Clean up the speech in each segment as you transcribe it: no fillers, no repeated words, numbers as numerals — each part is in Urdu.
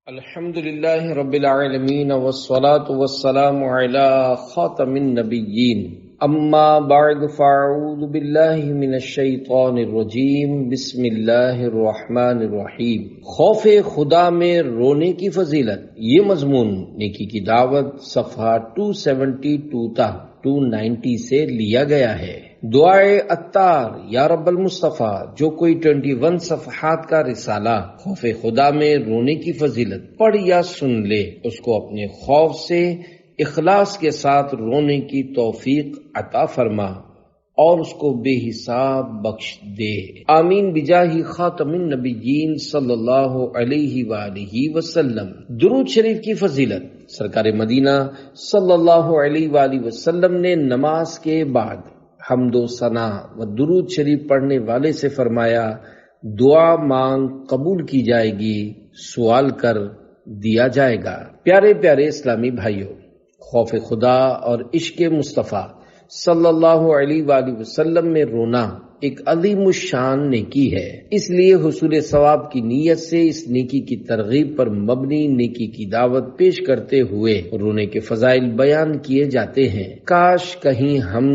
الحمد لله رب العالمين والصلاة والسلام على خاتم النبيين اما بعد فاعوذ بالله من الشیطان الرجیم بسم اللہ الرحمن الرحیم۔ خوف خدا میں رونے کی فضیلت، یہ مضمون نیکی کی دعوت صفحہ 272 تا 290 سے لیا گیا ہے۔ دعائے عطار یا رب المصطفیٰ جو کوئی 21 صفحات کا رسالہ خوف خدا میں رونے کی فضیلت پڑھ یا سن لے، اس کو اپنے خوف سے اخلاص کے ساتھ رونے کی توفیق عطا فرما اور اس کو بے حساب بخش دے، آمین بجاہ خاتم النبیین صلی اللہ علیہ وآلہ وسلم۔ درود شریف کی فضیلت، سرکار مدینہ صلی اللہ علیہ وآلہ وسلم نے نماز کے بعد حمد و ثنا و درود شریف پڑھنے والے سے فرمایا، دعا مانگ قبول کی جائے گی، سوال کر دیا جائے گا۔ پیارے پیارے اسلامی بھائیوں، خوف خدا اور عشق مصطفیٰ صلی اللہ علیہ وآلہ وسلم میں رونا ایک عظیم الشان نیکی ہے، اس لیے حصول ثواب کی نیت سے اس نیکی کی ترغیب پر مبنی نیکی کی دعوت پیش کرتے ہوئے رونے کے فضائل بیان کیے جاتے ہیں۔ کاش کہیں ہم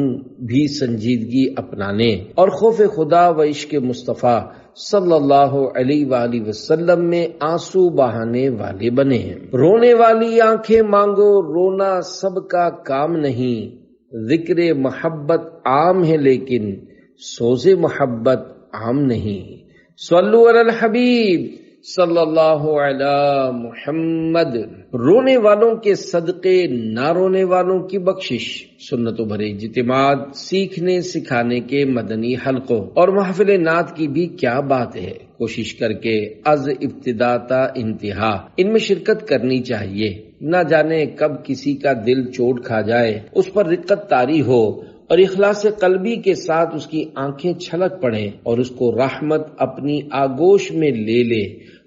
بھی سنجیدگی اپنانے اور خوف خدا و عشق مصطفیٰ صلی اللہ علیہ وآلہ وسلم میں آنسو بہانے والے بنے۔ رونے والی آنکھیں مانگو، رونا سب کا کام نہیں، ذکر محبت عام ہے لیکن سوز محبت عام نہیں۔ صلو علی الحبیب صلی اللہ علی محمد۔ رونے والوں کے صدقے نہ رونے والوں کی بخشش، سنتوں بھرے اجتماعات، سیکھنے سکھانے کے مدنی حلقوں اور محفل نعت کی بھی کیا بات ہے، کوشش کر کے از ابتدا تا انتہا ان میں شرکت کرنی چاہیے۔ نہ جانے کب کسی کا دل چوٹ کھا جائے، اس پر رقت طاری ہو اور اخلاص قلبی کے ساتھ اس کی آنکھیں چھلک پڑیں اور اس کو رحمت اپنی آغوش میں لے لے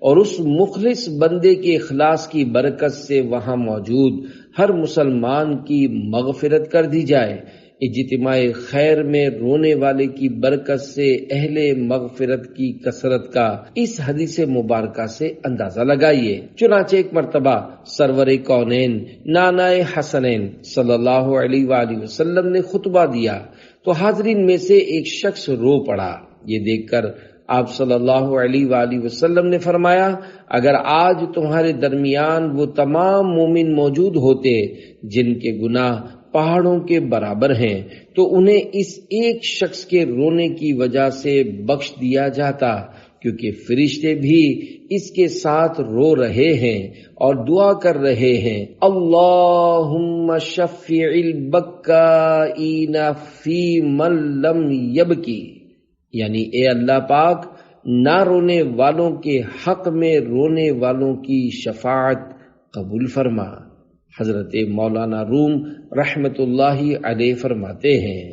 اور اس مخلص بندے کے اخلاص کی برکت سے وہاں موجود ہر مسلمان کی مغفرت کر دی جائے۔ اجتماع خیر میں رونے والے کی برکت سے اہل مغفرت کی کثرت کا اس حدیث مبارکہ سے اندازہ لگائیے۔ چنانچہ ایک مرتبہ سرور کونین نانا حسنین صلی اللہ علیہ وآلہ وسلم نے خطبہ دیا تو حاضرین میں سے ایک شخص رو پڑا۔ یہ دیکھ کر آپ صلی اللہ علیہ وآلہ وسلم نے فرمایا، اگر آج تمہارے درمیان وہ تمام مومن موجود ہوتے جن کے گناہ پہاڑوں کے برابر ہیں تو انہیں اس ایک شخص کے رونے کی وجہ سے بخش دیا جاتا، کیونکہ فرشتے بھی اس کے ساتھ رو رہے ہیں اور دعا کر رہے ہیں، اللہم شفع البکائین فی من لم یبکی، یعنی اے اللہ پاک نہ رونے والوں کے حق میں رونے والوں کی شفاعت قبول فرما۔ حضرت مولانا روم رحمت اللہ علیہ فرماتے ہیں،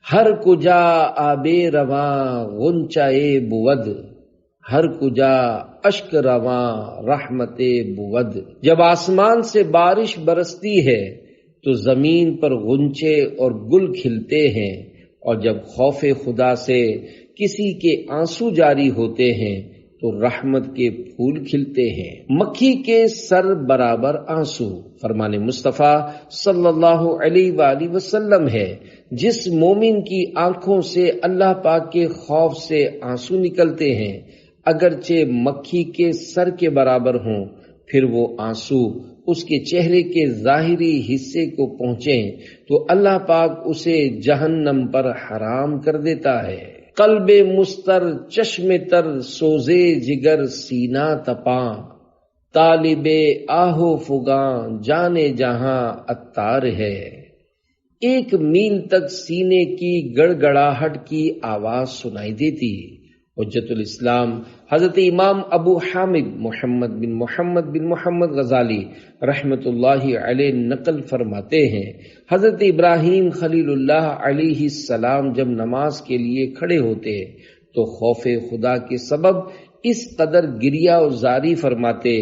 ہر کجا آبے رواں غنچائے بود، ہر کجا اشک رواں رحمت بود۔ جب آسمان سے بارش برستی ہے تو زمین پر غنچے اور گل کھلتے ہیں، اور جب خوف خدا سے کسی کے آنسو جاری ہوتے ہیں تو رحمت کے پھول کھلتے ہیں۔ مکھی کے سر برابر آنسو فرمان مصطفیٰ صلی اللہ علیہ وآلہ وسلم ہے۔ جس مومن کی آنکھوں سے اللہ پاک کے خوف سے آنسو نکلتے ہیں، اگرچہ مکھی کے سر کے برابر ہوں، پھر وہ آنسو اس کے چہرے کے ظاہری حصے کو پہنچیں تو اللہ پاک اسے جہنم پر حرام کر دیتا ہے۔ قلب مستر چشم تر سوزے جگر سینہ تپاں، طالب آہو فگاں جانے جہاں عطار ہے۔ ایک میل تک سینے کی گڑگڑاہٹ کی آواز سنائی دیتی۔ حجت الاسلام حضرت امام ابو حامد محمد بن محمد غزالی رحمت اللہ علیہ نقل فرماتے ہیں، حضرت ابراہیم خلیل اللہ علیہ السلام جب نماز کے لیے کھڑے ہوتے تو خوف خدا کے سبب اس قدر گریہ و زاری فرماتے،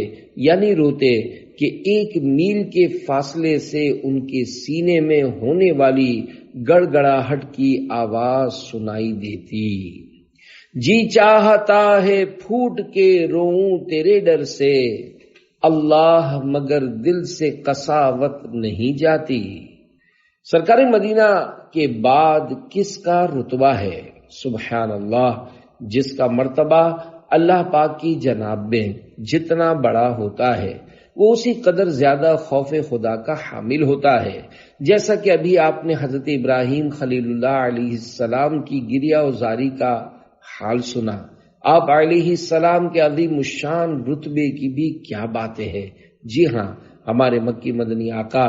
یعنی روتے، کہ ایک میل کے فاصلے سے ان کے سینے میں ہونے والی گڑگڑاہٹ کی آواز سنائی دیتی۔ جی چاہتا ہے پھوٹ کے روؤں تیرے ڈر سے، اللہ مگر دل سے قساوت نہیں جاتی۔ سرکار مدینہ کے بعد کس کا رتبہ ہے؟ سبحان اللہ، جس کا مرتبہ اللہ پاک کی جناب میں جتنا بڑا ہوتا ہے وہ اسی قدر زیادہ خوف خدا کا حامل ہوتا ہے۔ جیسا کہ ابھی آپ نے حضرت ابراہیم خلیل اللہ علیہ السلام کی گریہ وزاری کا حال سنا، آپ علیہ السلام کے عظیم الشان رتبے کی بھی کیا باتیں ہیں۔ جی ہاں، ہمارے مکی مدنی آقا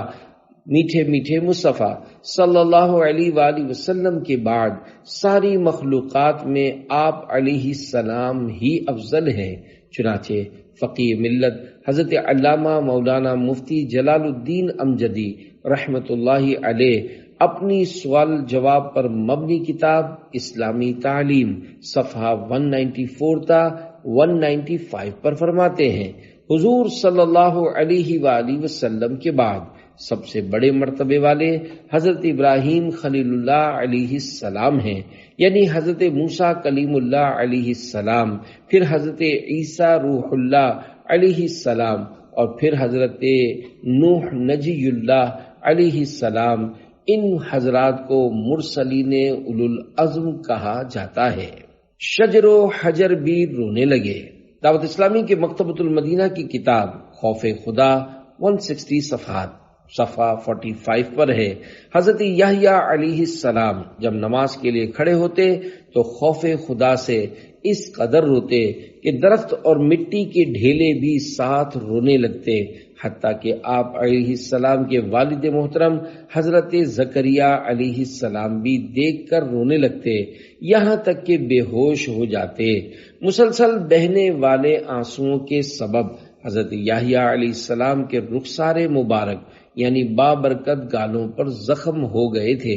میٹھے میٹھے مصطفیٰ صلی اللہ علیہ وآلہ وسلم کے بعد ساری مخلوقات میں آپ علیہ السلام ہی افضل ہیں۔ چنانچہ فقیہ ملت حضرت علامہ مولانا مفتی جلال الدین امجدی رحمت اللہ علیہ اپنی سوال جواب پر مبنی کتاب اسلامی تعلیم صفحہ 194 تا 195 پر فرماتے ہیں، حضور صلی اللہ علیہ وآلہ وسلم کے بعد سب سے بڑے مرتبے والے حضرت ابراہیم خلیل اللہ علیہ السلام ہیں، یعنی حضرت موسیٰ کلیم اللہ علیہ السلام، پھر حضرت عیسیٰ روح اللہ علیہ السلام، اور پھر حضرت نوح نجی اللہ علیہ السلام۔ ان حضرات کو مرسلین اولو العزم کہا جاتا ہے۔ شجر و حجر بھی رونے لگے۔ دعوت اسلامی کے مکتبۃ المدینہ کی کتاب خوف خدا 160 صفحہ 45 پر ہے، حضرت یحییٰ علیہ السلام جب نماز کے لیے کھڑے ہوتے تو خوف خدا سے اس قدر روتے کہ درخت اور مٹی کے ڈھیلے بھی ساتھ رونے لگتے، حتیٰ کہ آپ علیہ السلام کے والد محترم حضرت زکریا علیہ السلام بھی دیکھ کر رونے لگتے، یہاں تک کہ بے ہوش ہو جاتے۔ مسلسل بہنے والے آنسوؤں کے سبب حضرت یحییٰ علیہ السلام کے رخسار مبارک یعنی بابرکت گالوں پر زخم ہو گئے تھے۔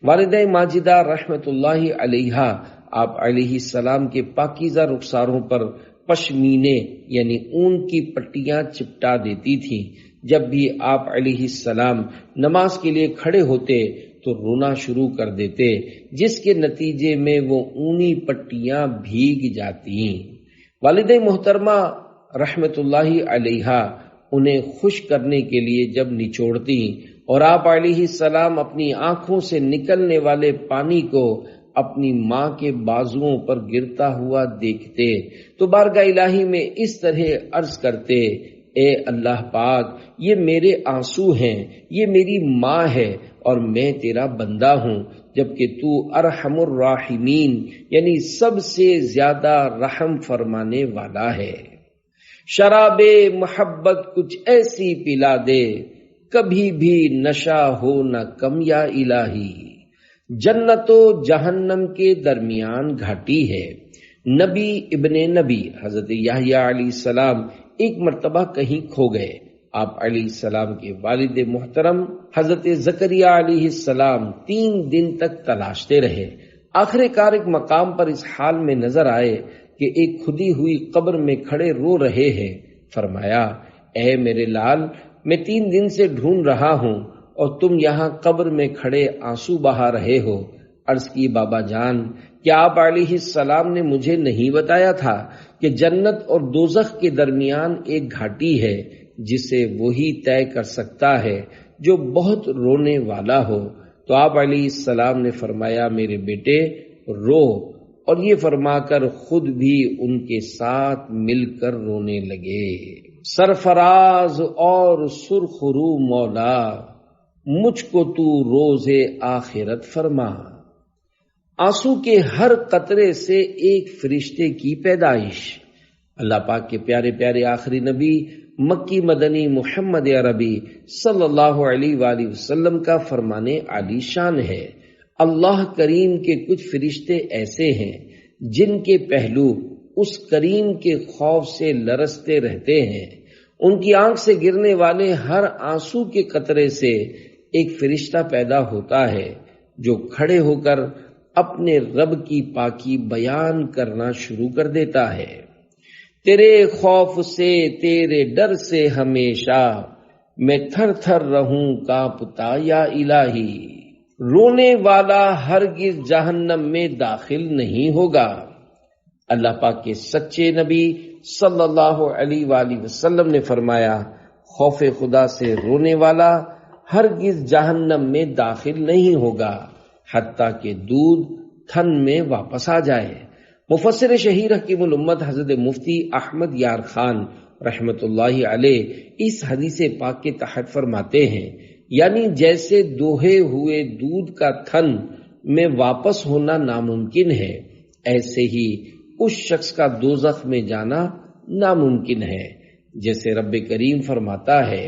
والدہ ماجدہ رحمت اللہ علیہا آپ علیہ السلام کے پاکیزہ رخساروں پر پشمینے یعنی اون کی پٹیاں چپٹا دیتی تھیں۔ جب بھی آپ علیہ السلام نماز کے لیے کھڑے ہوتے تو رونا شروع کر دیتے، جس کے نتیجے میں وہ اونی پٹیاں بھیگ جاتی۔ والدہ محترمہ رحمت اللہ علیہا انہیں خوش کرنے کے لیے جب نچوڑتی اور آپ علیہ السلام اپنی آنکھوں سے نکلنے والے پانی کو اپنی ماں کے بازوؤں پر گرتا ہوا دیکھتے تو بارگاہ الہی میں اس طرح عرض کرتے، اے اللہ پاک، یہ میرے آنسو ہیں، یہ میری ماں ہے اور میں تیرا بندہ ہوں، جبکہ تو ارحم الراحمین یعنی سب سے زیادہ رحم فرمانے والا ہے۔ شراب محبت کچھ ایسی پلا دے، کبھی بھی نشہ ہو نہ کم یا الہی۔ جنت و جہنم کے درمیان گھاٹی ہے۔ نبی ابن نبی حضرت یحییٰ علیہ السلام ایک مرتبہ کہیں کھو گئے۔ آپ علیہ السلام کے والد محترم حضرت زکریا علیہ السلام 3 دن تک تلاشتے رہے۔ آخر کار ایک مقام پر اس حال میں نظر آئے کہ ایک کھدی ہوئی قبر میں کھڑے رو رہے ہیں۔ فرمایا، اے میرے لال، میں 3 دن سے ڈھونڈ رہا ہوں اور تم یہاں قبر میں کھڑے آنسو بہا رہے ہو۔ عرض کی، بابا جان، کیا آپ علیہ السلام نے مجھے نہیں بتایا تھا کہ جنت اور دوزخ کے درمیان ایک گھاٹی ہے جسے وہی طے کر سکتا ہے جو بہت رونے والا ہو؟ تو آپ علیہ السلام نے فرمایا، میرے بیٹے رو، اور یہ فرما کر خود بھی ان کے ساتھ مل کر رونے لگے۔ سرفراز اور سرخ رو مولا، مجھ کو تو روز آخرت فرما۔ آنسو کے ہر قطرے سے ایک فرشتے کی پیدائش۔ اللہ پاک کے پیارے پیارے آخری نبی مکی مدنی محمد عربی صلی اللہ علیہ وآلہ وسلم کا فرمانے عالی شان ہے۔ اللہ کریم کے کچھ فرشتے ایسے ہیں جن کے پہلو اس کریم کے خوف سے لرزتے رہتے ہیں۔ ان کی آنکھ سے گرنے والے ہر آنسو کے قطرے سے ایک فرشتہ پیدا ہوتا ہے جو کھڑے ہو کر اپنے رب کی پاکی بیان کرنا شروع کر دیتا ہے۔ تیرے خوف سے، تیرے ڈر سے ہمیشہ میں تھر تھر رہوں کانپتا یا الہی۔ رونے والا ہرگز جہنم میں داخل نہیں ہوگا۔ اللہ پاک کے سچے نبی صلی اللہ علیہ وآلہ وسلم نے فرمایا، خوف خدا سے رونے والا ہرگز جہنم میں داخل نہیں ہوگا حتیٰ کہ دودھ تھن میں واپس آ جائے۔ مفسر شہیر حکیم الامت حضرت مفتی احمد یار خان رحمت اللہ علیہ اس حدیث پاک کے تحت فرماتے ہیں، یعنی جیسے دوہے ہوئے دودھ کا تھن میں واپس ہونا ناممکن ہے، ایسے ہی اس شخص کا دوزخ میں جانا ناممکن ہے۔ جیسے رب کریم فرماتا ہے،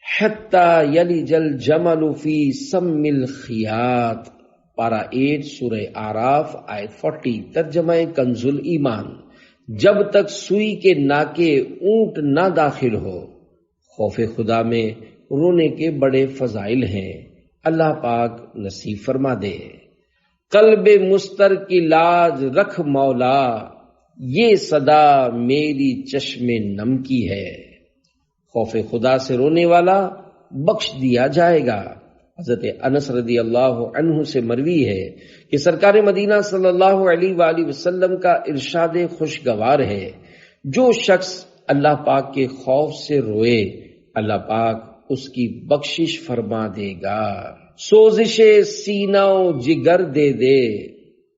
حتی یلج الجمل فی سم الخیاط، پارہ 8 سورہ اعراف آیت 40، ترجمہ کنز الایمان، جب تک سوئی کے ناکے اونٹ نہ داخل ہو۔ خوف خدا میں رونے کے بڑے فضائل ہیں، اللہ پاک نصیب فرما دے۔ قلب مستر کی لاج رکھ مولا، یہ صدا میری چشم نم کی ہے۔ خوف خدا سے رونے والا بخش دیا جائے گا۔ حضرت انس رضی اللہ عنہ سے مروی ہے کہ سرکار مدینہ صلی اللہ علیہ وآلہ وسلم کا ارشاد خوشگوار ہے، جو شخص اللہ پاک کے خوف سے روئے اللہ پاک اس کی بخشش فرما دے گا۔ سوزش سینہ و جگر دے دے،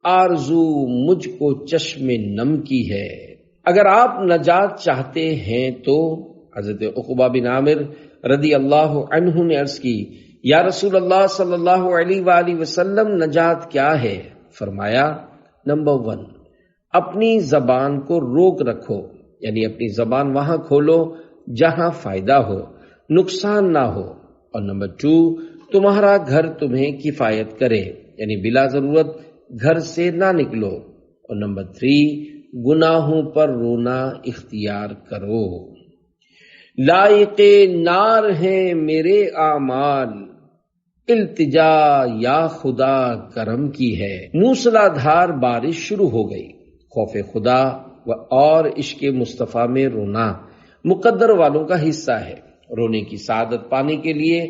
آرزو مجھ کو چشم نم کی ہے۔ اگر آپ نجات چاہتے ہیں تو حضرت عقبہ بن عامر رضی اللہ عنہ نے عرض کی، یا رسول اللہ صلی اللہ علیہ وآلہ وسلم نجات کیا ہے؟ فرمایا، نمبر 1، اپنی زبان کو روک رکھو، یعنی اپنی زبان وہاں کھولو جہاں فائدہ ہو، نقصان نہ ہو، اور نمبر 2، تمہارا گھر تمہیں کفایت کرے، یعنی بلا ضرورت گھر سے نہ نکلو، اور نمبر 3، گناہوں پر رونا اختیار کرو۔ لائق نار ہیں میرے اعمال، التجا یا خدا کرم کی ہے۔ موسلا دھار بارش شروع ہو گئی۔ خوف خدا اور عشق مصطفیٰ میں رونا مقدر والوں کا حصہ ہے۔ رونے کی سعادت پانے کے لیے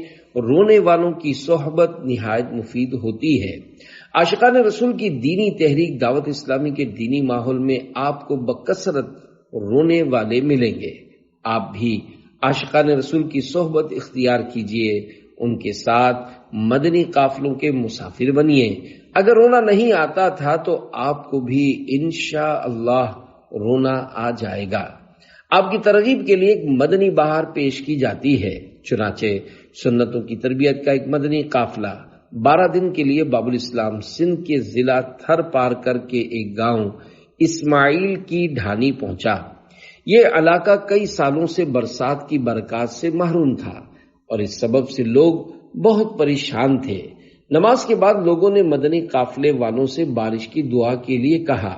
رونے والوں کی صحبت نہایت مفید ہوتی ہے۔ عاشقان رسول کی دینی تحریک دعوت اسلامی کے دینی ماحول میں آپ کو بکثرت رونے والے ملیں گے۔ آپ بھی عاشقان رسول کی صحبت اختیار کیجئے، ان کے ساتھ مدنی قافلوں کے مسافر بنیے۔ اگر رونا نہیں آتا تھا تو آپ کو بھی انشاءاللہ رونا آ جائے گا۔ آپ کی ترغیب کے لیے ایک مدنی بہار پیش کی جاتی ہے۔ چنانچہ سنتوں کی تربیت کا ایک مدنی قافلہ 12 دن کے لیے باب الاسلام سندھ کے ضلع تھر پار کر کے ایک گاؤں اسماعیل کی ڈھانی پہنچا۔ یہ علاقہ کئی سالوں سے برسات کی برکات سے محروم تھا اور اس سبب سے لوگ بہت پریشان تھے۔ نماز کے بعد لوگوں نے مدنی قافلے والوں سے بارش کی دعا کے لیے کہا۔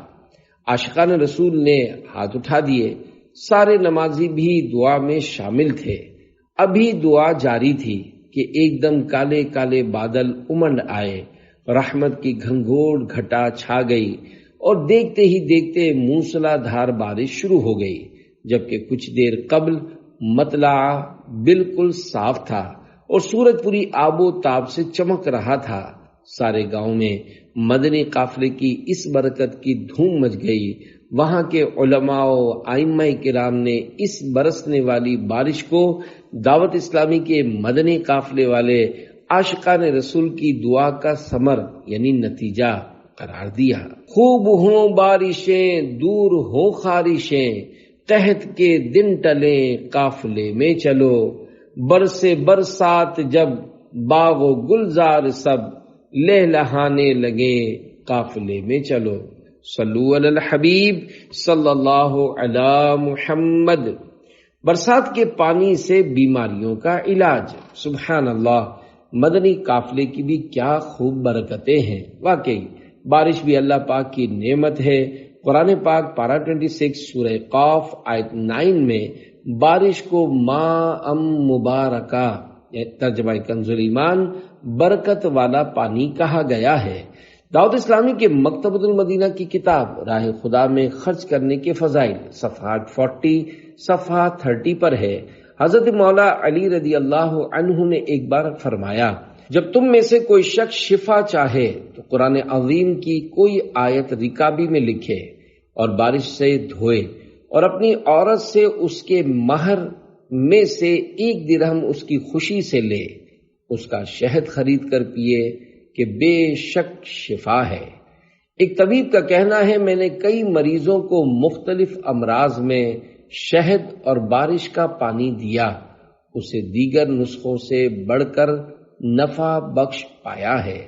عاشقان رسول نے ہاتھ اٹھا دیے۔ سارے نمازی بھی دعا میں شامل تھے۔ ابھی دعا جاری تھی کہ ایک دم کالے کالے بادل امنڈ آئے، رحمت کی گھنگھوڑ گھٹا چھا گئی اور دیکھتے ہی دیکھتے موسلا دھار بارش شروع ہو گئی، جبکہ کچھ دیر قبل مطلع بالکل صاف تھا اور سورج پوری آب و تاب سے چمک رہا تھا۔ سارے گاؤں میں مدنی قافلے کی اس برکت کی دھوم مچ گئی۔ وہاں کے علماء و ائمہ کرام نے اس برسنے والی بارش کو دعوت اسلامی کے مدنی قافلے والے عاشقان رسول کی دعا کا ثمر یعنی نتیجہ قرار دیا۔ خوب ہوں بارشیں دور ہوں خارشیں، قحط کے دن ٹلیں قافلے میں چلو، برسے برسات جب باغ و گلزار سب لہلہانے لگے قافلے میں چلو۔ صلو علی الحبیب صلی اللہ علی محمد۔ برسات کے پانی سے بیماریوں کا علاج، سبحان اللہ۔ مدنی قافلے کی بھی کیا خوب برکتیں ہیں۔ واقعی بارش بھی اللہ پاک کی نعمت ہے۔ قرآن پاک پارہ 26 سورہ قاف آیت 9 میں بارش کو ماء مبارکہ ترجمہ کنز ایمان برکت والا پانی کہا گیا ہے۔ دعوت اسلامی کے مکتبۃ المدینہ کی کتاب راہ خدا میں خرچ کرنے کے فضائل صفحہ 40 صفحہ 30 پر ہے۔ حضرت مولا علی رضی اللہ عنہ نے ایک بار فرمایا، جب تم میں سے کوئی شخص شفا چاہے تو قرآن عظیم کی کوئی آیت رکابی میں لکھے اور بارش سے دھوئے اور اپنی عورت سے اس کے مہر میں سے 1 درہم اس کی خوشی سے لے، اس کا شہد خرید کر پیے کہ بے شک شفا ہے۔ ایک طبیب کا کہنا ہے، میں نے کئی مریضوں کو مختلف امراض میں شہد اور بارش کا پانی دیا، اسے دیگر نسخوں سے بڑھ کر نفع بخش پایا ہے۔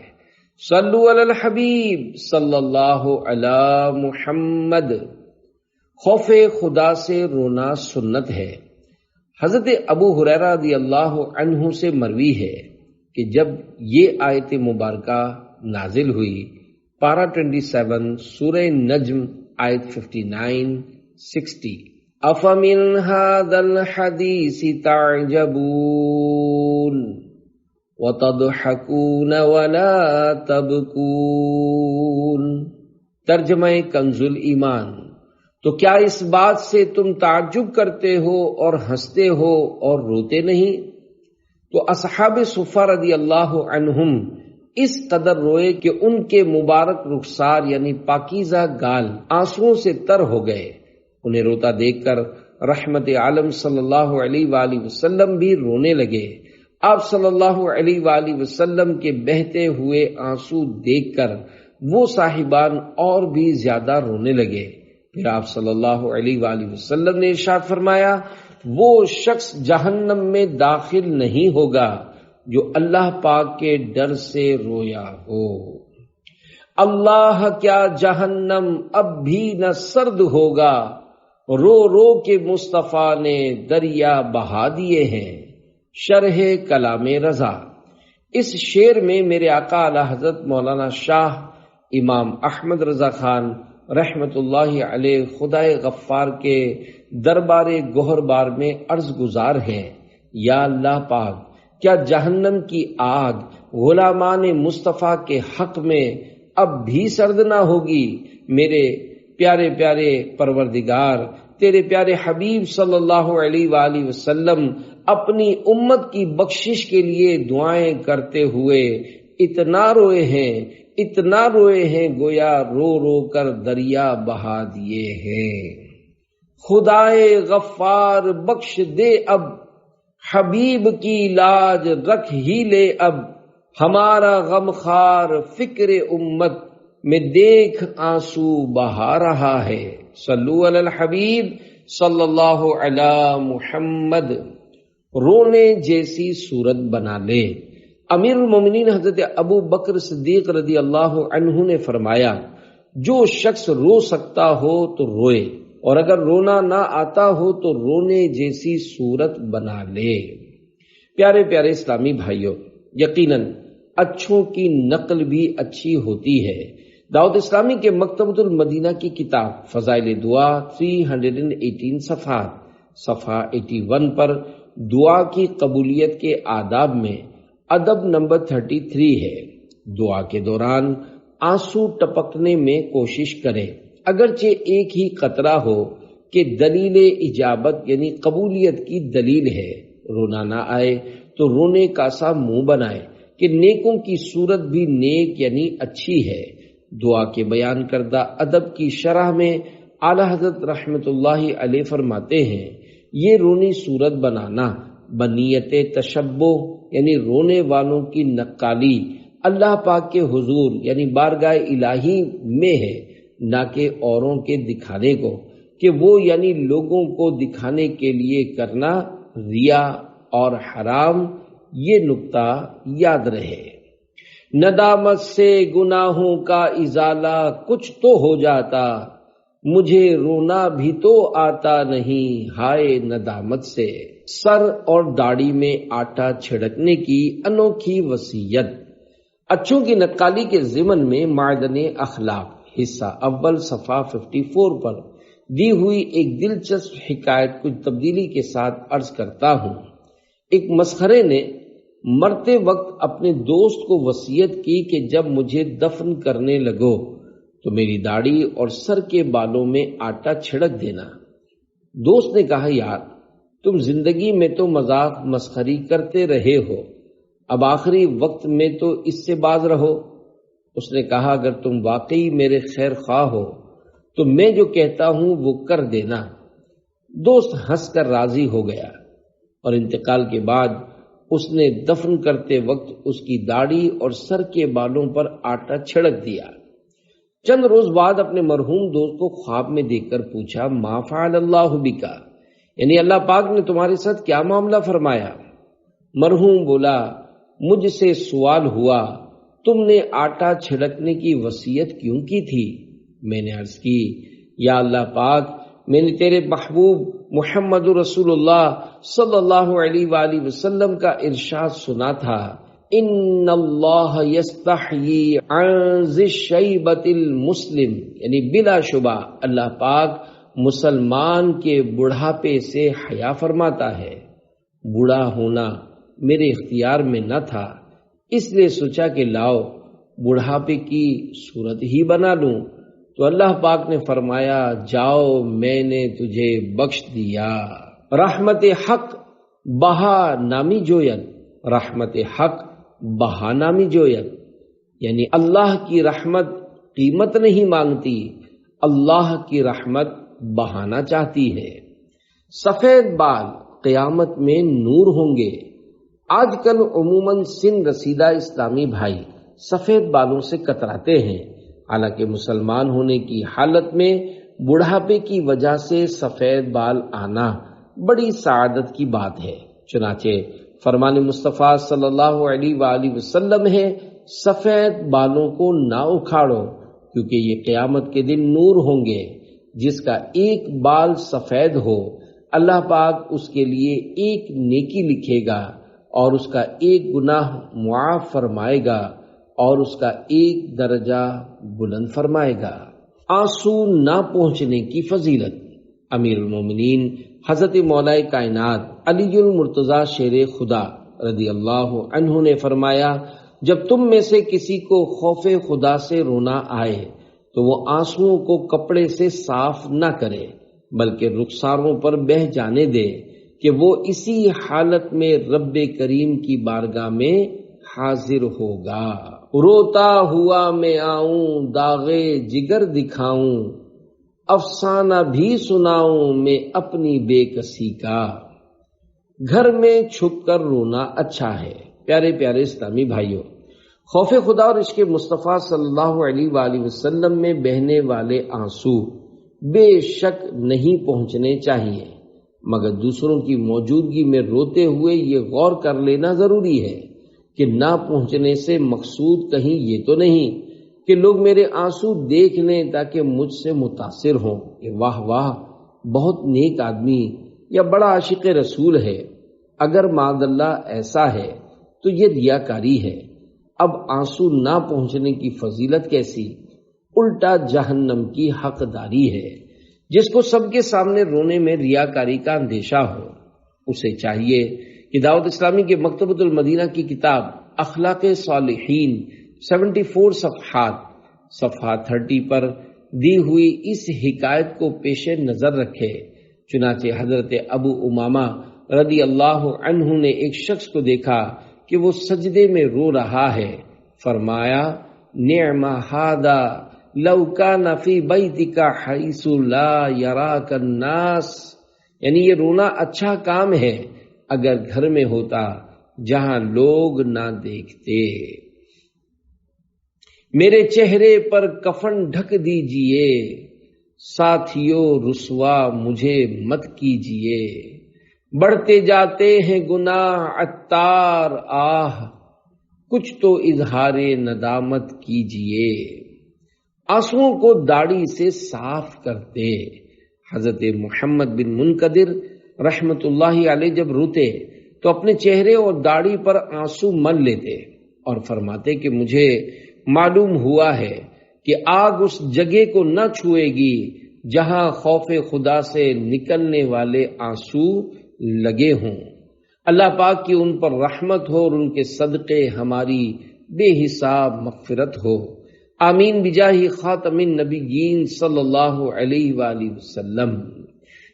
صلو علی الحبیب صلی اللہ علی محمد۔ خوف خدا سے رونا سنت ہے۔ حضرت ابو ہریرہ رضی اللہ عنہ سے مروی ہے کہ جب یہ آیت مبارکہ نازل ہوئی، پارہ 27 سورہ نجم آیت 59-60، افمن ھذا الحدیث تعجبون وتضحکون ولا تبکون، ترجمہ کنز الایمان، تو کیا اس بات سے تم تعجب کرتے ہو اور ہنستے ہو اور روتے نہیں؟ تو اصحاب صفہ رضی اللہ عنہم اس قدر روئے کہ ان کے مبارک رخسار یعنی پاکیزہ گال آنسوؤں سے تر ہو گئے۔ انہیں روتا دیکھ کر رحمت عالم صلی اللہ علیہ وآلہ وسلم بھی رونے لگے۔ آپ صلی اللہ علیہ وآلہ وسلم کے بہتے ہوئے آنسو دیکھ کر وہ صاحبان اور بھی زیادہ رونے لگے۔ پھر آپ صلی اللہ علیہ وآلہ وسلم نے ارشاد فرمایا، وہ شخص جہنم میں داخل نہیں ہوگا جو اللہ پاک کے ڈر سے رویا ہو۔ اللہ کیا جہنم اب بھی نہ سرد ہوگا، رو رو کے مصطفیٰ نے دریا بہا دیے ہیں۔ شرح کلام رضا۔ اس شعر میں میرے آقا اعلی حضرت مولانا شاہ امام احمد رضا خان رحمت اللہ علیہ خدائے غفار کے دربار گوہر بار میں عرض گزار ہیں، یا اللہ پاک، کیا جہنم کی آگ غلامان مصطفیٰ کے حق میں اب بھی سرد نہ ہوگی؟ میرے پیارے پیارے پروردگار، تیرے پیارے حبیب صلی اللہ علیہ وآلہ وسلم اپنی امت کی بخشش کے لیے دعائیں کرتے ہوئے اتنا روئے ہیں گویا رو رو کر دریا بہا دیے ہیں۔ خدائے غفار بخش دے اب، حبیب کی لاج رکھ ہی لے اب، ہمارا غمخوار فکر امت میں دیکھ آنسو بہا رہا ہے۔ صلو علی الحبیب صلی اللہ علی محمد۔ رونے جیسی صورت بنا لے۔ امیر المومنین حضرت ابو بکر صدیق رضی اللہ عنہ نے فرمایا، جو شخص رو سکتا ہو تو روئے، اور اگر رونا نہ آتا ہو تو رونے جیسی صورت بنا لے۔ پیارے پیارے اسلامی بھائیوں، یقیناً اچھوں کی نقل بھی اچھی ہوتی ہے۔ دعوت اسلامی کے مکتبۃ المدینہ کی کتاب فضائل دعا 318 صفحہ 81 پر دعا کی قبولیت کے آداب میں ادب نمبر 33 ہے۔ دعا کے دوران آنسو ٹپکنے میں کوشش کریں، اگرچہ ایک ہی قطرہ ہو کہ دلیل اجابت یعنی قبولیت کی دلیل ہے۔ رونا نہ آئے تو رونے کا سا منہ بنائے کہ نیکوں کی صورت بھی نیک یعنی اچھی ہے۔ دعا کے بیان کردہ ادب کی شرح میں اعلی حضرت رحمت اللہ علیہ فرماتے ہیں، یہ رونی صورت بنانا بنیت تشبہ یعنی رونے والوں کی نقالی اللہ پاک کے حضور یعنی بارگاہ الہی میں ہے، نہ کہ اوروں کے دکھانے کو، کہ وہ یعنی لوگوں کو دکھانے کے لیے کرنا ریا اور حرام۔ یہ نقطہ یاد رہے۔ ندامت سے گناہوں کا ازالہ کچھ تو ہو جاتا، مجھے رونا بھی تو آتا نہیں ہائے ندامت سے۔ سر اور داڑھی میں آٹا چھڑکنے کی انوکھی وصیت۔ اچھوں کی نقالی کے ضمن میں معدن اخلاق حصہ اول صفحہ 54 پر دی ہوئی ایک دلچسپ حکایت کچھ تبدیلی کے ساتھ عرض کرتا ہوں۔ ایک مسخرے نے مرتے وقت اپنے دوست کو وصیت کی کہ جب مجھے دفن کرنے لگو تو میری داڑھی اور سر کے بالوں میں آٹا چھڑک دینا۔ دوست نے کہا، یار تم زندگی میں تو مذاق مسخری کرتے رہے ہو، اب آخری وقت میں تو اس سے باز رہو۔ اس نے کہا، اگر تم واقعی میرے خیر خواہ ہو تو میں جو کہتا ہوں وہ کر دینا۔ دوست ہنس کر راضی ہو گیا اور انتقال کے بعد اس نے دفن کرتے وقت اس کی داڑھی اور سر کے بالوں پر آٹا چھڑک دیا۔ چند روز بعد اپنے مرحوم دوست کو خواب میں دیکھ کر پوچھا، ما فعل اللہ بکا، یعنی اللہ پاک نے تمہارے ساتھ کیا معاملہ فرمایا؟ مرحوم بولا، مجھ سے سوال ہوا تم نے آٹا چھڑکنے کی وصیت کیوں کی تھی؟ میں نے عرض کی، یا اللہ پاک، میں نے تیرے محبوب محمد رسول اللہ صلی اللہ علیہ وآلہ وسلم کا ارشاد سنا تھا، ان اللہ یستحیی عن ذی الشیبۃ المسلم، یعنی بلا شبہ اللہ پاک مسلمان کے بڑھاپے سے حیا فرماتا ہے۔ بوڑھا ہونا میرے اختیار میں نہ تھا، اس لیے سوچا کہ لاؤ بڑھاپے کی صورت ہی بنا لوں، تو اللہ پاک نے فرمایا، جاؤ میں نے تجھے بخش دیا۔ رحمت حق بہا نامی جوید، رحمت حق بہا نامی جوید، یعنی اللہ کی رحمت قیمت نہیں مانگتی، اللہ کی رحمت بہانا چاہتی ہے۔ سفید بال قیامت میں نور ہوں گے۔ آج کل عموماً سن رسیدہ اسلامی بھائی سفید بالوں سے کتراتے ہیں، حالانکہ مسلمان ہونے کی حالت میں بڑھاپے کی وجہ سے سفید بال آنا بڑی سعادت کی بات ہے۔ چنانچہ فرمان مصطفیٰ صلی اللہ علیہ وآلہ وسلم ہے، سفید بالوں کو نہ اکھاڑو، کیونکہ یہ قیامت کے دن نور ہوں گے۔ جس کا ایک بال سفید ہو، اللہ پاک اس کے لیے ایک نیکی لکھے گا اور اس کا ایک گناہ معاف فرمائے گا اور اس کا ایک درجہ بلند فرمائے گا۔ آنسو نہ پہنچنے کی فضیلت۔ امیر المومنین حضرت مولا کائنات علی المرتضیٰ شیر خدا رضی اللہ عنہ نے فرمایا، جب تم میں سے کسی کو خوف خدا سے رونا آئے تو وہ آنسوؤں کو کپڑے سے صاف نہ کرے، بلکہ رخساروں پر بہہ جانے دے کہ وہ اسی حالت میں رب کریم کی بارگاہ میں حاضر ہوگا۔ روتا ہوا میں آؤں، داغے جگر دکھاؤں، افسانہ بھی سناؤں میں اپنی بے کسی کا۔ گھر میں چھپ کر رونا اچھا ہے۔ پیارے پیارے اسلامی بھائیوں، خوف خدا اور عشق مصطفیٰ صلی اللہ علیہ وآلہ وسلم میں بہنے والے آنسو بے شک نہیں پہنچنے چاہیے، مگر دوسروں کی موجودگی میں روتے ہوئے یہ غور کر لینا ضروری ہے کہ نہ پہنچنے سے مقصود کہیں یہ تو نہیں کہ لوگ میرے آنسو دیکھ لیں تاکہ مجھ سے متاثر ہوں کہ واہ واہ بہت نیک آدمی یا بڑا عاشق رسول ہے۔ اگر معاذ اللہ ایسا ہے تو یہ ریاکاری ہے۔ اب آنسو نہ پہنچنے کی فضیلت کیسی؟ الٹا جہنم کی حقداری ہے۔ جس کو سب کے سامنے رونے میں ریاکاری کا اندیشہ ہو، اسے چاہیے کہ دعوت اسلامی کے مکتبۃ المدینہ کی کتاب اخلاق صالحین 74 صفحہ 30 پر دی ہوئی اس حکایت کو پیش نظر رکھے۔ چنانچہ حضرت ابو امامہ رضی اللہ عنہ نے ایک شخص کو دیکھا کہ وہ سجدے میں رو رہا ہے، فرمایا، نعم ھذا لو کان فی بیتک حیث لا یراک الناس، یعنی یہ رونا اچھا کام ہے اگر گھر میں ہوتا جہاں لوگ نہ دیکھتے۔ میرے چہرے پر کفن ڈھک دیجئے، ساتھیوں رسوا مجھے مت کیجئے، بڑھتے جاتے ہیں گناہ عطار، آہ کچھ تو اظہار ندامت کیجئے۔ آنسوؤں کو داڑھی سے صاف کرتے۔ حضرت محمد بن منقدر رحمت اللہ علیہ جب روتے تو اپنے چہرے اور داڑھی پر آنسو مل لیتے اور فرماتے کہ مجھے معلوم ہوا ہے کہ آگ اس جگہ کو نہ چھوئے گی جہاں خوف خدا سے نکلنے والے آنسو لگے ہوں۔ اللہ پاک کی ان پر رحمت ہو اور ان کے صدقے ہماری بے حساب مغفرت ہو۔ آمین بجاہ خاتم النبیین صلی اللہ علیہ وآلہ وسلم۔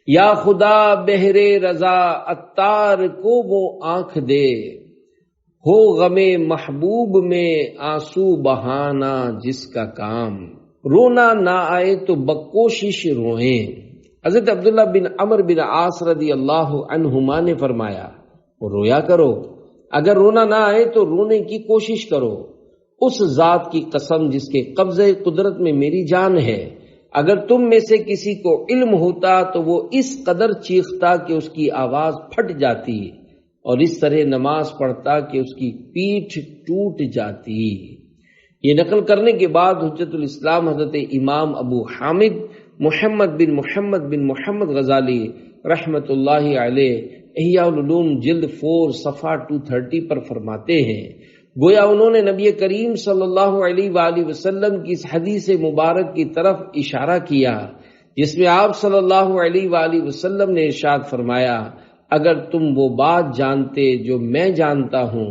یا خدا بہر رضا عطار کو وہ آنکھ دے، ہو غم محبوب میں آنسو بہانا جس کا کام۔ رونا نہ آئے تو بکوشش روئیں، حضرت عبداللہ بن عمر بن عاص رضی اللہ عنہما نے فرمایا، رویا کرو، اگر رونا نہ آئے تو رونے کی کوشش کرو، اس ذات کی قسم جس کے قبضہ قدرت میں میری جان ہے، اگر تم میں سے کسی کو علم ہوتا تو وہ اس قدر چیختا کہ اس کی آواز پھٹ جاتی، اور اس طرح نماز پڑھتا کہ اس کی پیٹھ ٹوٹ جاتی۔ یہ نقل کرنے کے بعد حجت الاسلام حضرت امام ابو حامد محمد بن محمد غزالی رحمت اللہ علیہ احیاء العلوم جلد 4 صفحہ 230 پر فرماتے ہیں، گویا انہوں نے نبی کریم صلی اللہ علیہ وآلہ وسلم کی اس حدیث مبارک کی طرف اشارہ کیا جس میں آپ صلی اللہ علیہ وآلہ وسلم نے ارشاد فرمایا، اگر تم وہ بات جانتے جو میں جانتا ہوں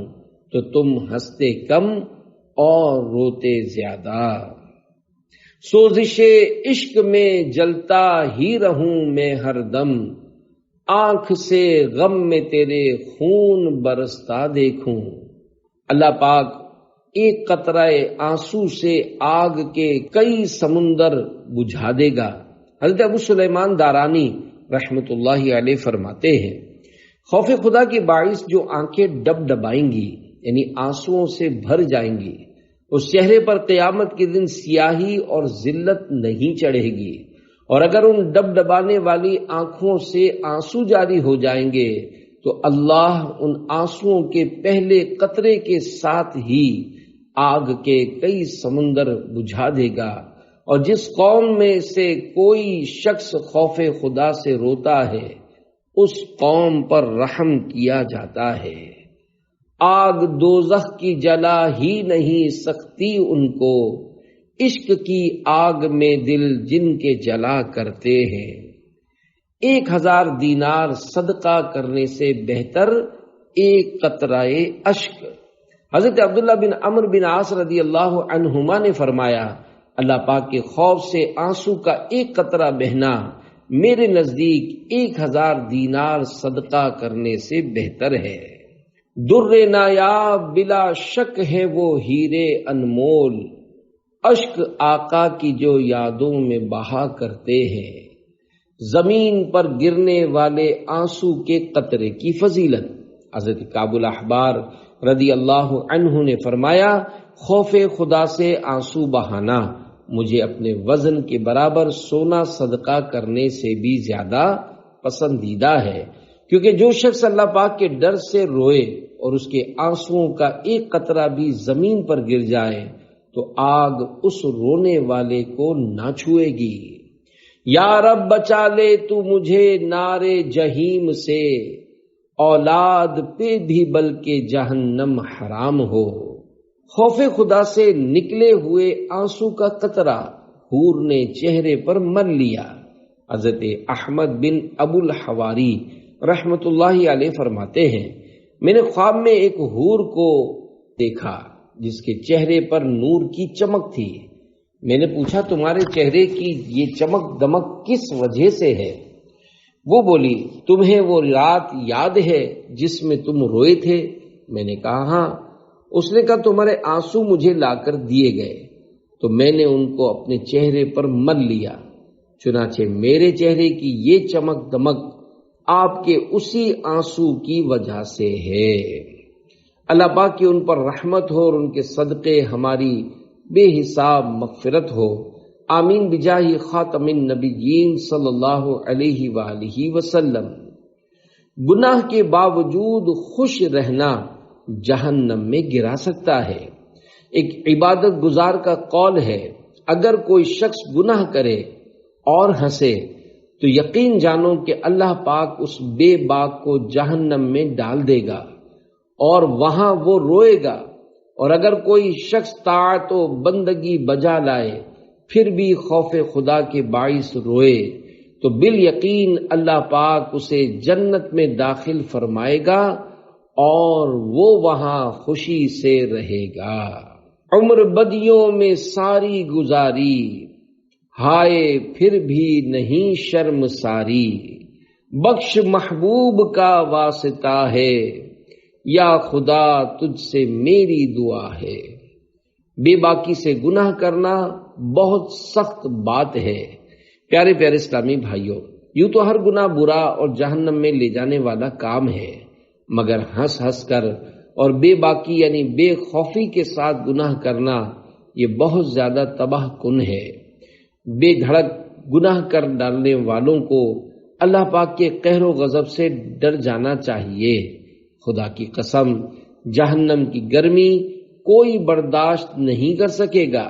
تو تم ہنستے کم اور روتے زیادہ۔ سوزش عشق میں جلتا ہی رہوں میں ہر دم، آنکھ سے غم میں تیرے خون برستا دیکھوں۔ اللہ پاک ایک قطرہ آنسو سے آگ کے کئی سمندر بجھا دے گا۔ حضرت ابو سلیمان دارانی رحمت اللہ علیہ فرماتے ہیں، خوف خدا کے باعث جو آنکھیں ڈب ڈبائیں گی یعنی آنسوؤں سے بھر جائیں گی، اس چہرے پر قیامت کے دن سیاہی اور ذلت نہیں چڑھے گی، اور اگر ان ڈب ڈبانے والی آنکھوں سے آنسو جاری ہو جائیں گے تو اللہ ان آنسوؤں کے پہلے قطرے کے ساتھ ہی آگ کے کئی سمندر بجھا دے گا۔ اور جس قوم میں سے کوئی شخص خوف خدا سے روتا ہے اس قوم پر رحم کیا جاتا ہے۔ آگ دوزخ کی جلا ہی نہیں سکتی ان کو، عشق کی آگ میں دل جن کے جلا کرتے ہیں۔ 1000 دینار صدقہ کرنے سے بہتر ایک قطرہ اشک۔ حضرت عبداللہ بن عمر بن عاص رضی اللہ عنہما نے فرمایا، اللہ پاک کے خوف سے آنسو کا ایک قطرہ بہنا میرے نزدیک 1000 دینار صدقہ کرنے سے بہتر ہے۔ در نایاب بلا شک ہے وہ ہیرے انمول، اشک آقا کی جو یادوں میں بہا کرتے ہیں۔ زمین پر گرنے والے آنسو کے قطرے کی فضیلت۔ حضرت کعب الاحبار رضی اللہ عنہ نے فرمایا، خوف خدا سے آنسو بہانا مجھے اپنے وزن کے برابر سونا صدقہ کرنے سے بھی زیادہ پسندیدہ ہے، کیونکہ جو شخص اللہ پاک کے ڈر سے روئے اور اس کے آنسوؤں کا ایک قطرہ بھی زمین پر گر جائے تو آگ اس رونے والے کو نہ چھوئے گی۔ یا رب بچا لے تو مجھے نار جہیم سے، اولاد پہ بھی بلکہ جہنم حرام ہو۔ خوف خدا سے نکلے ہوئے آنسو کا قطرہ حور نے چہرے پر مل لیا۔ حضرت احمد بن ابو الحواری رحمت اللہ علیہ فرماتے ہیں، میں نے خواب میں ایک حور کو دیکھا جس کے چہرے پر نور کی چمک تھی۔ میں نے پوچھا، تمہارے چہرے کی یہ چمک دمک کس وجہ سے ہے؟ وہ بولی، تمہیں وہ رات یاد ہے جس میں تم روئے تھے؟ میں نے کہا ہاں۔ اس نے کہا، تمہارے آنسو مجھے لا کر دیے گئے تو میں نے ان کو اپنے چہرے پر مل لیا، چنانچہ میرے چہرے کی یہ چمک دمک آپ کے اسی آنسو کی وجہ سے ہے۔ اللہ پاک کی ان پر رحمت ہو اور ان کے صدقے ہماری بے حساب مغفرت ہو، آمین بجاہ خاتم النبیین صلی اللہ علیہ وآلہ وسلم۔ گناہ کے باوجود خوش رہنا جہنم میں گرا سکتا ہے۔ ایک عبادت گزار کا قول ہے، اگر کوئی شخص گناہ کرے اور ہنسے تو یقین جانو کہ اللہ پاک اس بے باک کو جہنم میں ڈال دے گا اور وہاں وہ روئے گا، اور اگر کوئی شخص طاعت و بندگی بجا لائے پھر بھی خوف خدا کے باعث روئے تو بالیقین اللہ پاک اسے جنت میں داخل فرمائے گا اور وہ وہاں خوشی سے رہے گا۔ عمر بدیوں میں ساری گزاری، ہائے پھر بھی نہیں شرم ساری، بخش محبوب کا واسطہ ہے، یا خدا تجھ سے میری دعا ہے۔ بے باکی سے گناہ کرنا بہت سخت بات ہے۔ پیارے پیارے اسلامی بھائیوں، یوں تو ہر گناہ برا اور جہنم میں لے جانے والا کام ہے، مگر ہنس ہنس کر اور بے باکی یعنی بے خوفی کے ساتھ گناہ کرنا یہ بہت زیادہ تباہ کن ہے۔ بے دھڑک گناہ کر ڈالنے والوں کو اللہ پاک کے قہر و غضب سے ڈر جانا چاہیے۔ خدا کی قسم جہنم کی گرمی کوئی برداشت نہیں کر سکے گا۔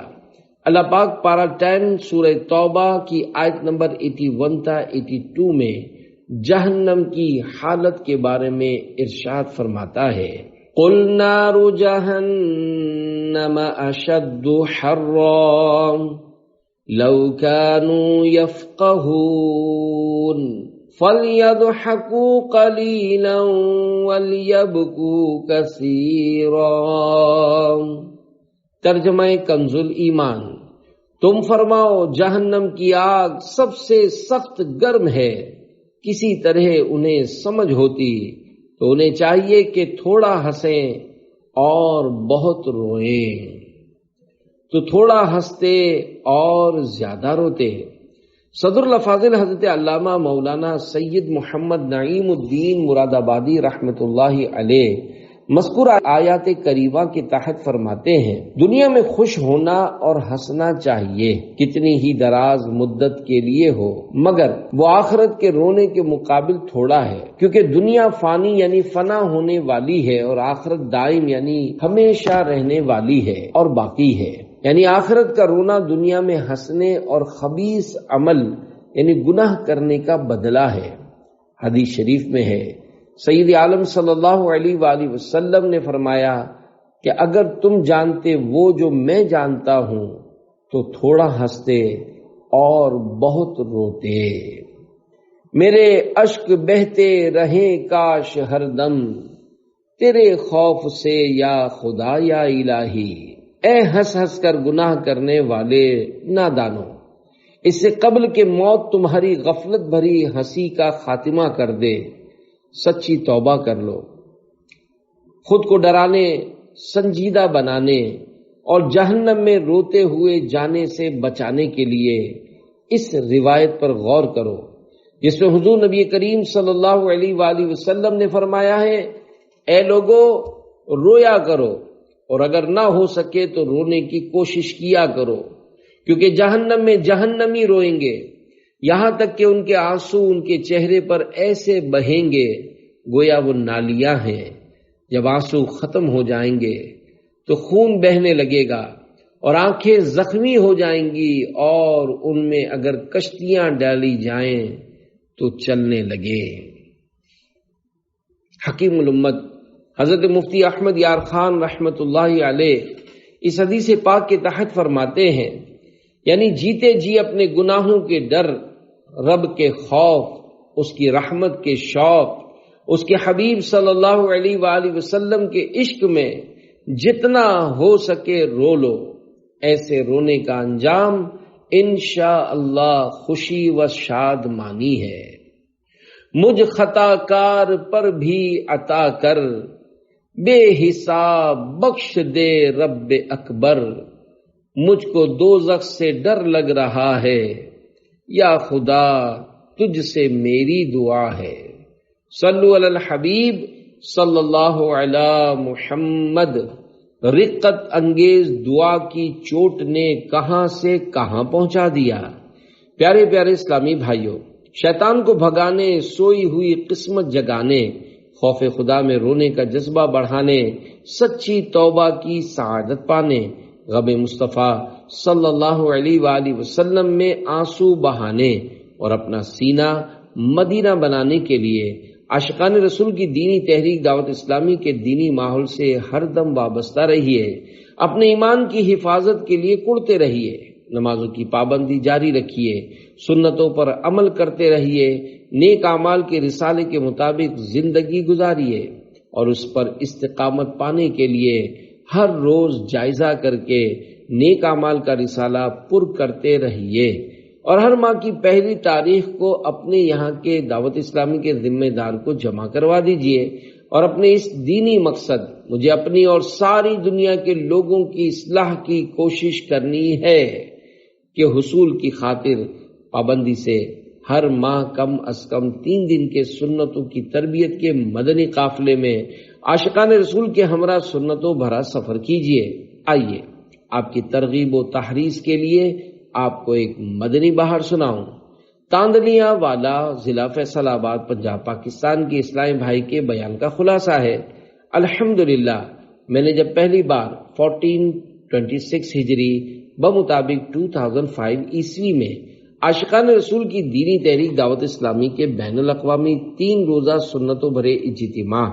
اللہ پاک پارہ 10 سورہ توبہ کی آیت نمبر 81 تا 82 میں جہنم کی حالت کے بارے میں ارشاد فرماتا ہے، قُلْ نَارُ جَهَنَّمَ أَشَدُّ حَرًّا لَوْ كَانُوا يَفْقَهُونَ فَلْيَضْحَكُوا قَلِيلًا وَلْيَبْكُوا كَثِيرًا۔ ترجمہ کنز الایمان، تم فرماؤ جہنم کی آگ سب سے سخت گرم ہے، کسی طرح انہیں سمجھ ہوتی تو انہیں چاہیے کہ تھوڑا ہنسیں اور بہت روئیں، تو تھوڑا ہنستے اور زیادہ روتے۔ صدر الافاضل حضرت علامہ مولانا سید محمد نعیم الدین مراد آبادی رحمۃ اللہ علیہ مذکورہ آیات کریمہ کے تحت فرماتے ہیں، دنیا میں خوش ہونا اور ہنسنا چاہیے، کتنی ہی دراز مدت کے لیے ہو، مگر وہ آخرت کے رونے کے مقابل تھوڑا ہے، کیونکہ دنیا فانی یعنی فنا ہونے والی ہے اور آخرت دائم یعنی ہمیشہ رہنے والی ہے اور باقی ہے۔ یعنی آخرت کا رونا دنیا میں ہنسنے اور خبیث عمل یعنی گناہ کرنے کا بدلہ ہے۔ حدیث شریف میں ہے، سید عالم صلی اللہ علیہ وآلہ وسلم نے فرمایا کہ اگر تم جانتے وہ جو میں جانتا ہوں تو تھوڑا ہنستے اور بہت روتے۔ میرے اشک بہتے رہیں کاش ہر دم تیرے خوف سے یا خدا یا الہی۔ اے ہنس ہنس کر گناہ کرنے والے نادانو، اس سے قبل کہ موت تمہاری غفلت بھری ہنسی کا خاتمہ کر دے، سچی توبہ کر لو۔ خود کو ڈرانے، سنجیدہ بنانے اور جہنم میں روتے ہوئے جانے سے بچانے کے لیے اس روایت پر غور کرو، جس میں حضور نبی کریم صلی اللہ علیہ وآلہ وسلم نے فرمایا ہے، اے لوگو رویا کرو اور اگر نہ ہو سکے تو رونے کی کوشش کیا کرو، کیونکہ جہنم میں جہنمی روئیں گے، یہاں تک کہ ان کے آنسو ان کے چہرے پر ایسے بہیں گے گویا وہ نالیاں ہیں۔ جب آنسو ختم ہو جائیں گے تو خون بہنے لگے گا اور آنکھیں زخمی ہو جائیں گی اور ان میں اگر کشتیاں ڈالی جائیں تو چلنے لگے۔ حکیم الامت حضرت مفتی احمد یار خان رحمۃ اللہ علیہ اس حدیث پاک کے تحت فرماتے ہیں، یعنی جیتے جی اپنے گناہوں کے ڈر، رب کے خوف، اس کی رحمت کے شوق، اس کے حبیب صلی اللہ علیہ وآلہ وسلم کے عشق میں جتنا ہو سکے رو لو۔ ایسے رونے کا انجام انشاءاللہ خوشی و شادمانی ہے۔ مجھ خطا کار پر بھی عطا کر، بے حساب بخش دے رب اکبر، مجھ کو دوزخ سے ڈر لگ رہا ہے، یا خدا تجھ سے میری دعا ہے۔ صلو علی الحبیب صلی اللہ علی محمد۔ رقت انگیز دعا کی چوٹ نے کہاں سے کہاں پہنچا دیا۔ پیارے پیارے اسلامی بھائیوں، شیطان کو بھگانے، سوئی ہوئی قسمت جگانے، خوف خدا میں رونے کا جذبہ بڑھانے، سچی توبہ کی سعادت پانے، غم مصطفیٰ صلی اللہ علیہ وآلہ وسلم میں آنسو بہانے اور اپنا سینہ مدینہ بنانے کے لیے عاشقان رسول کی دینی تحریک دعوت اسلامی کے دینی ماحول سے ہر دم وابستہ رہیے، اپنے ایمان کی حفاظت کے لیے کڑتے رہیے، نمازوں کی پابندی جاری رکھیے، سنتوں پر عمل کرتے رہیے، نیک اعمال کے رسالے کے مطابق زندگی گزاریے اور اس پر استقامت پانے کے لیے ہر روز جائزہ کر کے نیک اعمال کا رسالہ پر کرتے رہیے، اور ہر ماہ کی پہلی تاریخ کو اپنے یہاں کے دعوت اسلامی کے ذمہ دار کو جمع کروا دیجئے اور اپنے اس دینی مقصد، مجھے اپنی اور ساری دنیا کے لوگوں کی اصلاح کی کوشش کرنی ہے، کے حصول کی خاطر پابندی سے ہر ماہ کم از کم 3 دن کے سنتوں کی تربیت کے مدنی قافلے میں عاشقان رسول کے ہمراہ سنتوں بھرا سفر کیجیے۔ آئیے آپ کی ترغیب و تحریض کے لیے آپ کو ایک مدنی بہار سناؤں۔ تاندلیاں والا، ضلع فیصل آباد، پنجاب، پاکستان کی اسلامی بھائی کے بیان کا خلاصہ ہے۔ الحمدللہ، میں نے جب پہلی بار 1426 ہجری بمطابق 2005 عیسوی میں عاشقان رسول کی دینی تحریک دعوت اسلامی کے بین الاقوامی 3 روزہ سنتوں بھرے اجتماع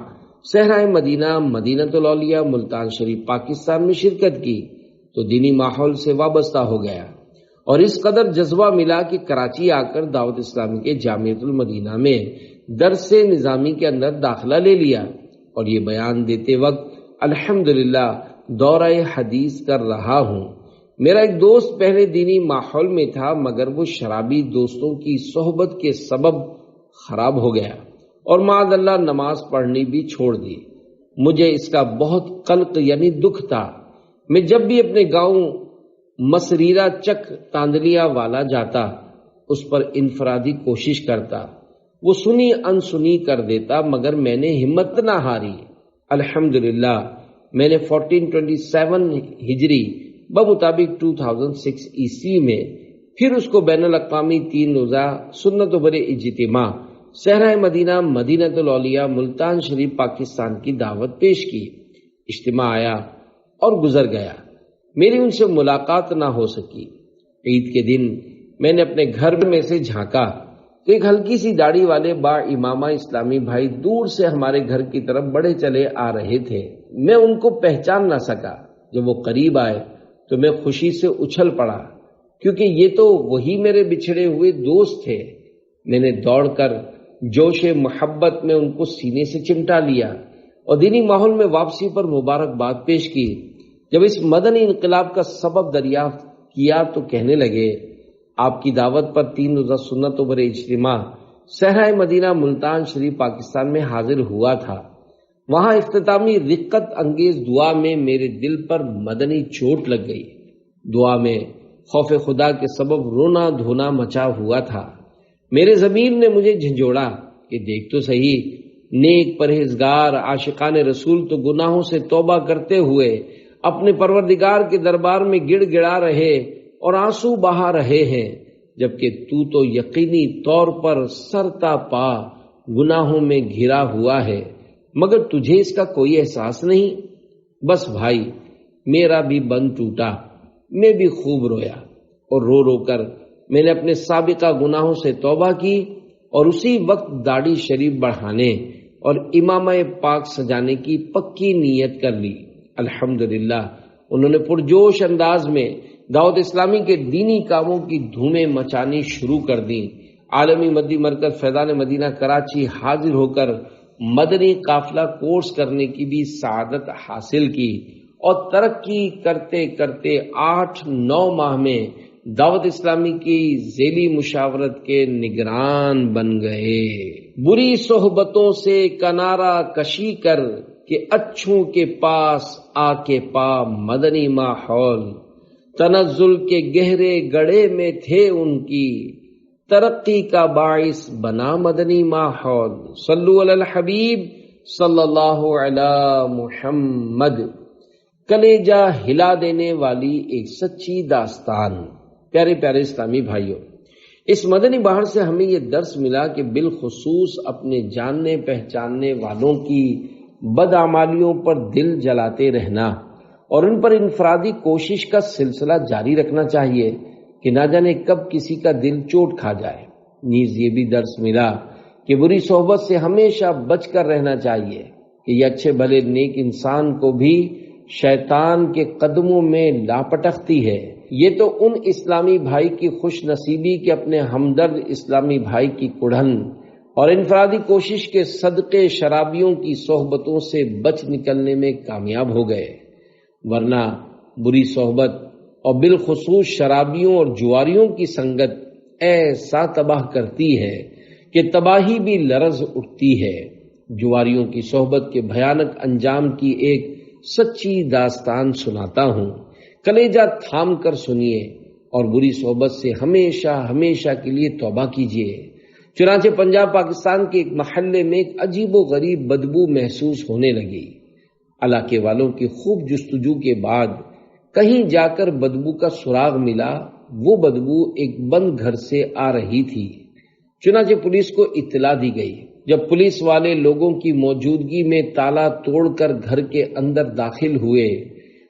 صحرائے مدینہ، مدینۃ الاولیاء، ملتان شریف، پاکستان میں شرکت کی تو دینی ماحول سے وابستہ ہو گیا اور اس قدر جذبہ ملا کہ کراچی آ کر دعوت اسلامی کے جامعۃ المدینہ میں درس نظامی کے اندر داخلہ لے لیا اور یہ بیان دیتے وقت الحمدللہ دورہ حدیث کر رہا ہوں۔ میرا ایک دوست پہلے دینی ماحول میں تھا مگر وہ شرابی دوستوں کی صحبت کے سبب خراب ہو گیا اور معاذ اللہ نماز پڑھنی بھی چھوڑ دی۔ مجھے اس کا بہت قلق یعنی دکھ تھا۔ میں جب بھی اپنے گاؤں مسریرہ چک تاندلیا والا جاتا اس پر انفرادی کوشش کرتا، وہ سنی انسنی کر دیتا مگر میں نے ہمت نہ ہاری۔ الحمدللہ میں نے 1427 ہجری بمطابق 2006 عیسوی میں پھر اس کو بین الاقوامی 3 روزہ سنتوں بھرے اجتماع صحرائے مدینہ، مدینۃ الاولیاء، ملتان شریف، پاکستان کی دعوت پیش کی۔ اجتماع آیا اور گزر گیا، میری ان سے ملاقات نہ ہو سکی۔ عید کے دن میں نے اپنے گھر میں سے جھانکا تو ایک ہلکی سی داڑھی والے با امامہ اسلامی بھائی دور سے ہمارے گھر کی طرف بڑھے چلے آ رہے تھے۔ میں ان کو پہچان نہ سکا۔ جب وہ قریب آئے تو میں خوشی سے اچھل پڑا کیونکہ یہ تو وہی میرے بچھڑے ہوئے دوست تھے۔ میں نے دوڑ کر جوش محبت میں ان کو سینے سے چمٹا لیا اور دینی ماحول میں واپسی پر مبارکباد پیش کی۔ جب اس مدنی انقلاب کا سبب دریافت کیا تو کہنے لگے، آپ کی دعوت پر 3 روزہ سنتوں بھرے اجتماع صحرائے مدینہ، ملتان شریف، پاکستان میں حاضر ہوا تھا۔ وہاں اختتامی رقت انگیز دعا میں میرے دل پر مدنی چوٹ لگ گئی۔ دعا میں خوف خدا کے سبب رونا دھونا مچا ہوا تھا۔ میرے ضمیر نے مجھے جھنجھوڑا کہ دیکھ تو صحیح، نیک پرہیزگار عاشقان رسول تو گناہوں سے توبہ کرتے ہوئے اپنے پروردگار کے دربار میں گڑ گڑا رہے اور آنسو بہا رہے ہیں، جبکہ تو یقینی طور پر سرتا پا گناہوں میں گھرا ہوا ہے، مگر تجھے اس کا کوئی احساس نہیں۔ بس بھائی، میرا بھی بند ٹوٹا، میں بھی خوب رویا اور رو رو کر میں نے اپنے سابقہ گناہوں سے توبہ کی اور اسی وقت داڑھی شریف بڑھانے اور امامہ پاک سجانے کی پکی نیت کر لی۔ الحمدللہ انہوں نے پرجوش انداز میں دعوت اسلامی کے دینی کاموں کی دھومیں مچانی شروع کر دیں۔ عالمی مدی مرکز فیضان مدینہ کراچی حاضر ہو کر مدنی قافلہ کورس کرنے کی بھی سعادت حاصل کی اور ترقی کرتے کرتے 8-9 ماہ میں دعوت اسلامی کی ذیلی مشاورت کے نگران بن گئے۔ بری صحبتوں سے کنارہ کشی کر کہ اچھوں کے پاس آ کے پا مدنی ماحول، تنزل کے گہرے گڑھے میں تھے ان کی، ترقی کا باعث بنا مدنی ماحول۔ صلو علی الحبیب صلی اللہ علی محمد۔ کلیجہ ہلا دینے والی ایک سچی داستان۔ پیارے پیارے اسلامی بھائیوں، اس مدنی بہار سے ہمیں یہ درس ملا کہ بالخصوص اپنے جاننے پہچاننے والوں کی بدعمالیوں پر دل جلاتے رہنا اور ان پر انفرادی کوشش کا سلسلہ جاری رکھنا چاہیے کہ نہ جانے کب کسی کا دل چوٹ کھا جائے۔ نیز یہ بھی درس ملا کہ بری صحبت سے ہمیشہ بچ کر رہنا چاہیے کہ یہ اچھے بھلے نیک انسان کو بھی شیطان کے قدموں میں لاپٹکتی ہے۔ یہ تو ان اسلامی بھائی کی خوش نصیبی کہ اپنے ہمدرد اسلامی بھائی کی کڑھن اور انفرادی کوشش کے صدقے شرابیوں کی صحبتوں سے بچ نکلنے میں کامیاب ہو گئے، ورنہ بری صحبت اور بالخصوص شرابیوں اور جواریوں کی سنگت ایسا تباہ کرتی ہے کہ تباہی بھی لرز اٹھتی ہے۔ جواریوں کی صحبت کے بھیانک انجام کی ایک سچی داستان سناتا ہوں، کلیجہ تھام کر سنیے اور بری صحبت سے ہمیشہ ہمیشہ کے لیے توبہ کیجیے۔ چنانچہ پنجاب پاکستان کے ایک محلے میں ایک عجیب و غریب بدبو محسوس ہونے لگی۔ علاقے والوں کی خوب جستجو کے بعد کہیں جا کر بدبو کا سراغ ملا۔ وہ بدبو ایک بند گھر سے آ رہی تھی۔ چنانچہ پولیس کو اطلاع دی گئی۔ جب پولیس والے لوگوں کی موجودگی میں تالا توڑ کر گھر کے اندر داخل ہوئے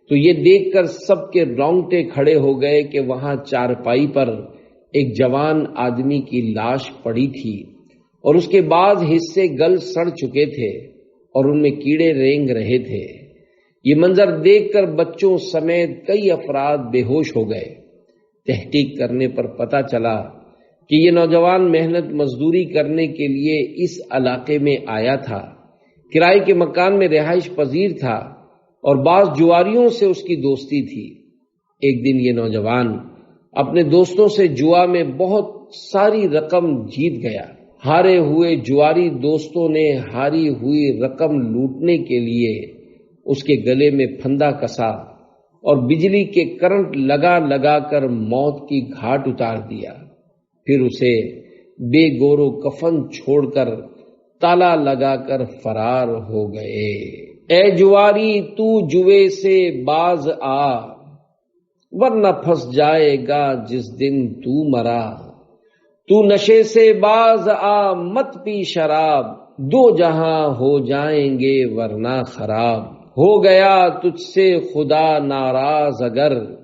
تو یہ دیکھ کر سب کے رونگٹے کھڑے ہو گئے کہ وہاں چارپائی پر ایک جوان آدمی کی لاش پڑی تھی اور اس کے بعض حصے گل سڑ چکے تھے اور ان میں کیڑے رینگ رہے تھے۔ یہ منظر دیکھ کر بچوں سمیت کئی افراد بے ہوش ہو گئے۔ تحقیق کرنے پر پتہ چلا کہ یہ نوجوان محنت مزدوری کرنے کے لیے اس علاقے میں آیا تھا، کرائے کے مکان میں رہائش پذیر تھا اور بعض جواریوں سے اس کی دوستی تھی۔ ایک دن یہ نوجوان اپنے دوستوں سے جوا میں بہت ساری رقم جیت گیا۔ ہارے ہوئے جواری دوستوں نے ہاری ہوئی رقم لوٹنے کے لیے اس کے گلے میں پھندا کسا اور بجلی کے کرنٹ لگا لگا کر موت کی گھاٹ اتار دیا۔ پھر اسے بے گور و کفن چھوڑ کر تالا لگا کر فرار ہو گئے۔ اے جواری تو جوے سے باز آ، ورنہ پھنس جائے گا جس دن تو مرا۔ تو نشے سے باز آ مت پی شراب، دو جہاں ہو جائیں گے ورنہ خراب۔ ہو گیا تجھ سے خدا ناراض اگر،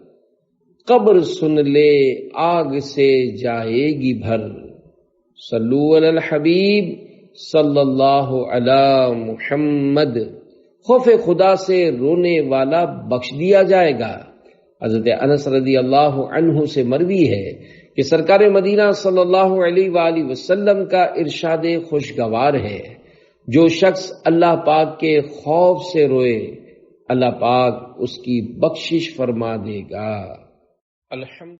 قبر سن لے آگ سے جائے گی بھر۔ صلو علی الحبیب صلی اللہ علی محمد۔ خوف خدا سے رونے والا بخش دیا جائے گا۔ حضرت انس رضی اللہ عنہ سے مروی ہے کہ سرکار مدینہ صلی اللہ علیہ وآلہ وسلم کا ارشاد خوشگوار ہے، جو شخص اللہ پاک کے خوف سے روئے اللہ پاک اس کی بخشش فرما دے گا۔ الحمد